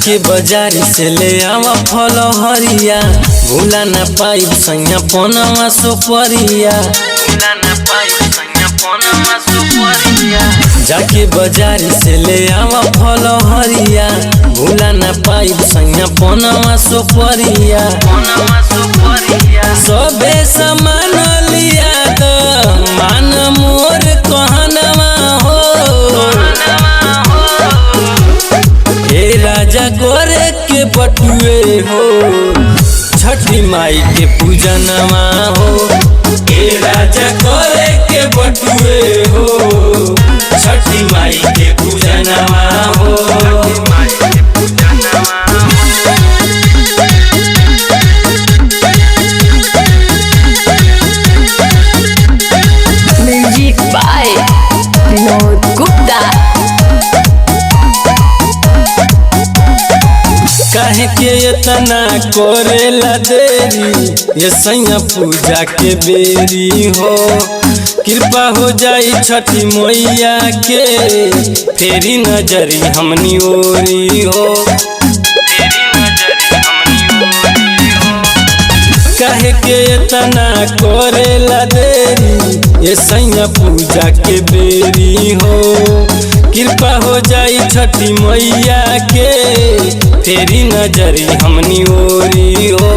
जाके बाजार से ले आवा फल हरिया, भूला ना पाई सैया पनवा सुपरिया, भूला ना पाई सैया पनवा सुपरिया। जाके बाजार से ले आवा फल हरिया, भूला ना पाई सैया पनवा सुपरिया, पनवा सुपरिया। सबे सामान लिया द मान मोर कहनवा हो, राजा गोरे के बटुए हो, छठी माई के पूजनवा हो। ए राजा गोरे के बटुए हो, छठी माई के पूजनवा हो। Music by Vinod Gupta. काहे के इतना करेला देरी, ये सैया पूजा के बेरी हो। कृपा हो जाई छठी मैया के, फेरी नजरी हमनी ओरी हो। काहे के इतना करेला देरी, ये सैया पूजा के बेरी हो। कृपा हो जाई छठी मैया के, तेरी नजरी हमनी ओरी हो।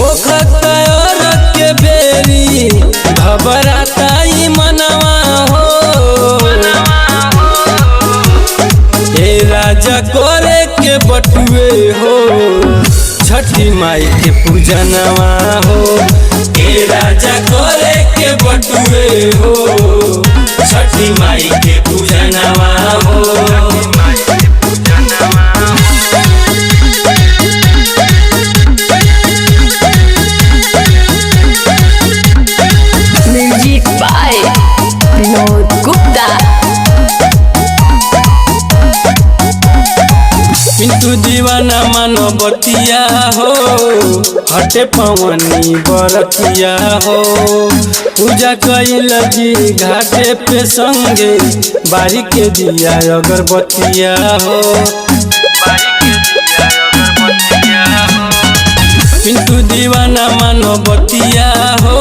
और के बेरी घबराता ई मनवा हो। ए राजा गोरे के बटुए हो, छठी माई के पूजनवा हो। ए राजा गोरे के बटुए हो, छठी माई के पूजनवा हो। Music by Vinod Gupta. पिंटू दीवाना मानो बतिया हो, हटे पवनी बरतिया हो। पूजा कैल जी घाटे पे संगे, बारी के दिया अगरबत्तिया हो। पिंटू दीवाना मानो बतिया हो,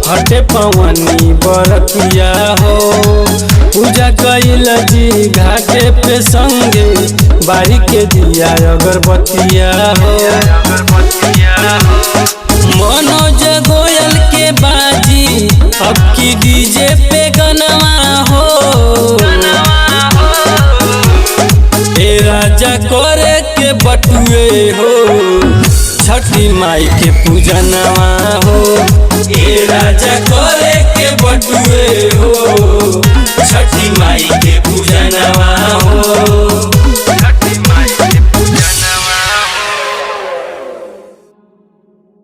हटे पवनी बरतिया हो। पूजा कैल जी घाटे पे संगे, बारी के दिया अगरबत्तिया हो। मनोज गोयल के बाजी अब की डीजे पे गनवा हो। ए राजा करे के बटुए हो, छठी माई के पूजनवा हो। ए राजा करे के बटुए हो, छठी माई के